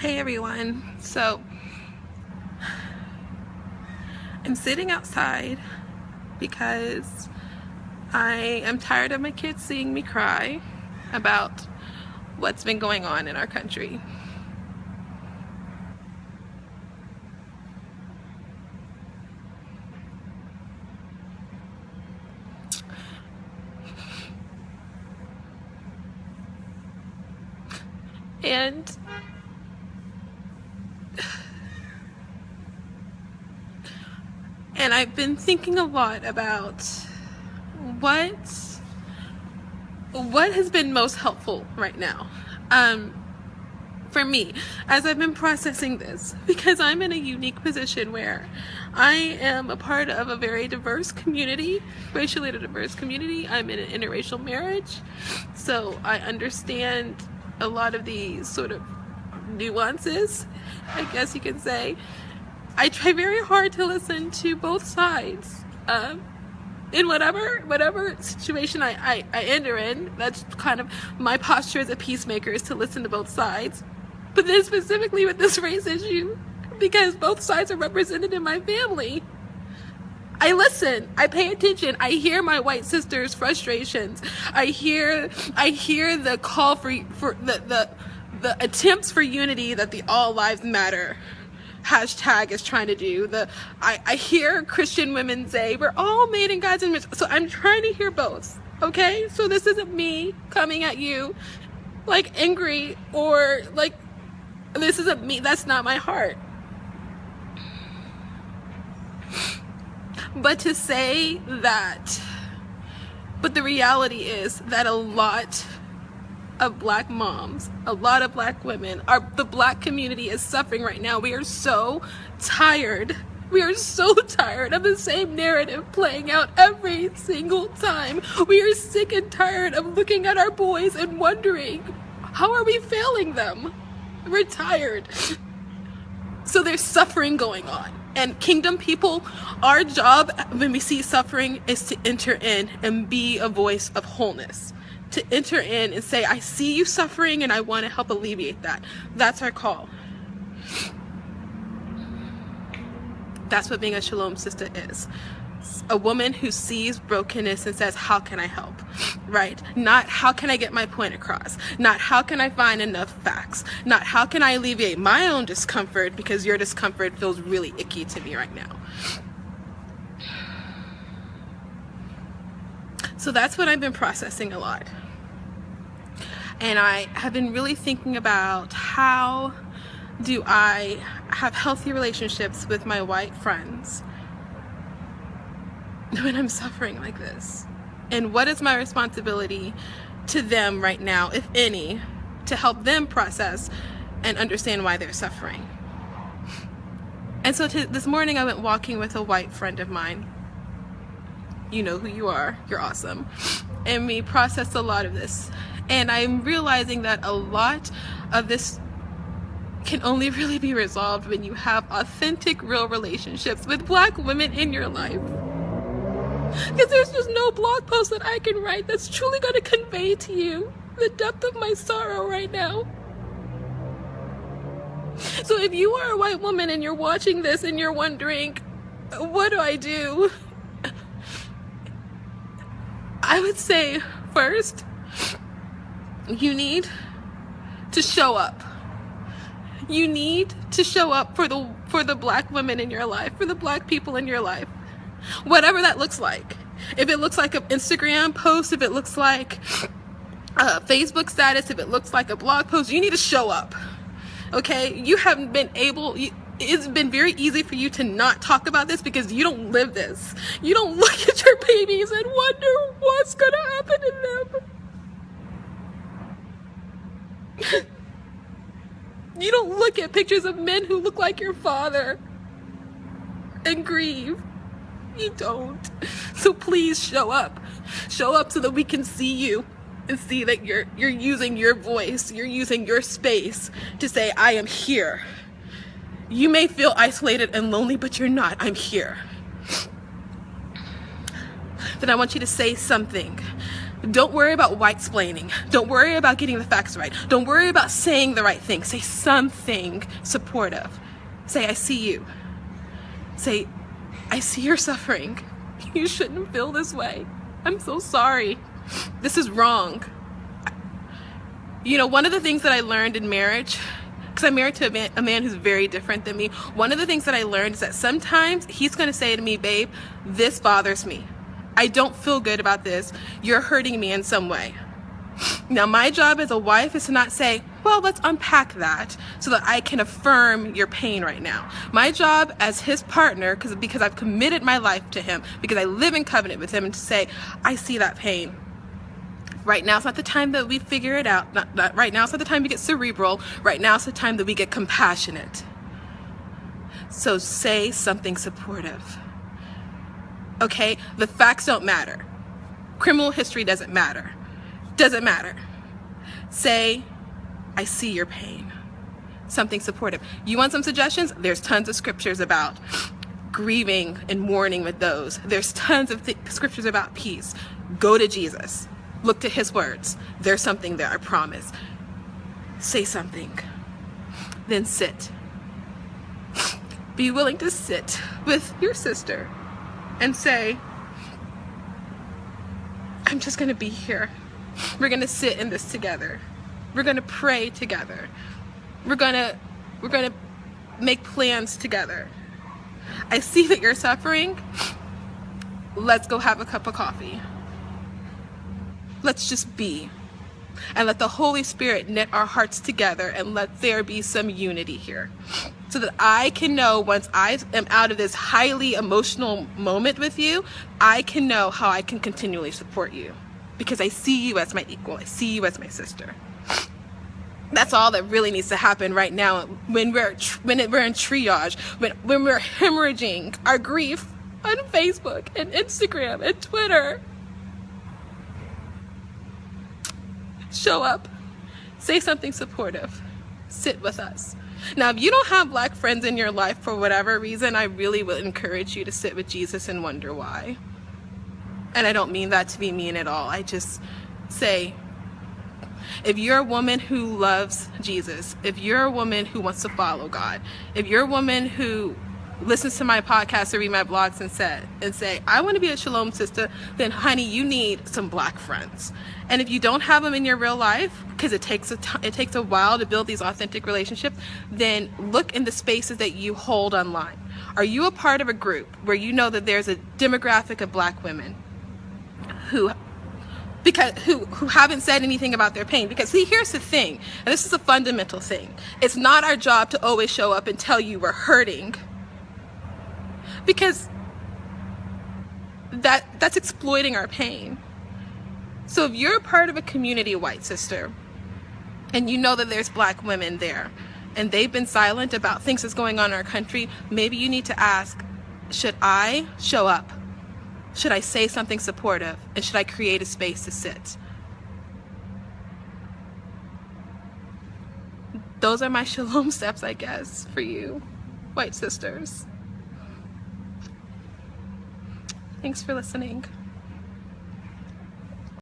Hey everyone, so I'm sitting outside because I am tired of my kids seeing me cry about what's been going on in our country. And I've been thinking a lot about what has been most helpful right now for me as I've been processing this, because I'm in a unique position where I am a part of a very diverse community, racially diverse community. I'm in an interracial marriage, so I understand a lot of these sort of nuances, I guess you could say. I try very hard to listen to both sides in whatever situation I enter in. That's kind of my posture as a peacemaker, is to listen to both sides. But then specifically with this race issue, because both sides are represented in my family, I listen, I pay attention, I hear my white sister's frustrations, I hear the call for the attempts for unity that the All Lives Matter hashtag is trying to do. I hear Christian women say we're all made in God's image. So I'm trying to hear both, okay? So this isn't me coming at you like angry, or like, this isn't me, that's not my heart. But to say that, but the reality is that a lot of black moms, a lot of black women, the black community is suffering right now. We are so tired. We are so tired of the same narrative playing out every single time. We are sick and tired of looking at our boys and wondering, how are we failing them? We're tired. So there's suffering going on. And kingdom people, our job when we see suffering is to enter in and be a voice of wholeness. To enter in and say, I see you suffering and I want to help alleviate that. That's our call. That's what being a Shalom sister is. A woman who sees brokenness and says, how can I help? Right? Not how can I get my point across? Not how can I find enough facts? Not how can I alleviate my own discomfort because your discomfort feels really icky to me right now. So that's what I've been processing a lot. And I have been really thinking about, how do I have healthy relationships with my white friends when I'm suffering like this? And what is my responsibility to them right now, if any, to help them process and understand why they're suffering? And so this morning I went walking with a white friend of mine. You know who you are, you're awesome. And we processed a lot of this. And I'm realizing that a lot of this can only really be resolved when you have authentic, real relationships with black women in your life. Because there's just no blog post that I can write that's truly going to convey to you the depth of my sorrow right now. So if you are a white woman and you're watching this and you're wondering, what do I do? I would say, first, you need to show up. You need to show up for the black women in your life, for the black people in your life. Whatever that looks like. If it looks like an Instagram post, if it looks like a Facebook status, if it looks like a blog post, you need to show up. Okay? You haven't been able... It's been very easy for you to not talk about this because you don't live this. You don't look at your babies and wonder what's going to happen to them. You don't look at pictures of men who look like your father and grieve. You don't. So please show up. Show up so that we can see you and see that you're using your voice, you're using your space to say, I am here. You may feel isolated and lonely, but you're not. I'm here. Then I want you to say something Don't worry about white-splaining. Don't worry about getting the facts right. Don't worry about saying the right thing. Say something supportive. Say, I see you. Say, I see your suffering. You shouldn't feel this way. I'm so sorry. This is wrong. You know, one of the things that I learned in marriage, because I'm married to a man who's very different than me, one of the things that I learned is that sometimes he's going to say to me, babe, this bothers me. I don't feel good about this. You're hurting me in some way. Now, my job as a wife is to not say, well, let's unpack that so that I can affirm your pain right now. My job as his partner, because I've committed my life to him, because I live in covenant with him, and to say, I see that pain. Right now, it's not the time that we figure it out. Not right now, it's not the time we get cerebral. Right now, it's the time that we get compassionate. So say something supportive. Okay? The facts don't matter. Criminal history doesn't matter. Doesn't matter. Say, I see your pain. Something supportive. You want some suggestions? There's tons of scriptures about grieving and mourning with those. There's tons of scriptures about peace. Go to Jesus. Look to his words. There's something there, I promise. Say something. Then sit. Be willing to sit with your sister and say, I'm just going to be here. We're going to sit in this together. We're going to pray together. We're going to make plans together. I see that you're suffering. Let's go have a cup of coffee. Let's just be. And let the Holy Spirit knit our hearts together, and let there be some unity here. So that I can know, once I am out of this highly emotional moment with you, I can know how I can continually support you. Because I see you as my equal. I see you as my sister. That's all that really needs to happen right now when we're in triage, when we're hemorrhaging our grief on Facebook and Instagram and Twitter. Show up. Say something supportive. Sit with us. Now, if you don't have black friends in your life for whatever reason, I really would encourage you to sit with Jesus and wonder why. And I don't mean that to be mean at all. I just say, if you're a woman who loves Jesus, if you're a woman who wants to follow God, if you're a woman who listens to my podcast or read my blogs and say, I want to be a Shalom sister, then honey, you need some black friends. And if you don't have them in your real life, because it takes a while to build these authentic relationships, then look in the spaces that you hold online. Are you a part of a group where you know that there's a demographic of black women who haven't said anything about their pain? Because see, here's the thing, and this is a fundamental thing. It's not our job to always show up and tell you we're hurting, because that's exploiting our pain. So if you're a part of a community, white sister, and you know that there's black women there, and they've been silent about things that's going on in our country, maybe you need to ask, should I show up? Should I say something supportive? And should I create a space to sit? Those are my Shalom steps, I guess, for you, white sisters. Thanks for listening.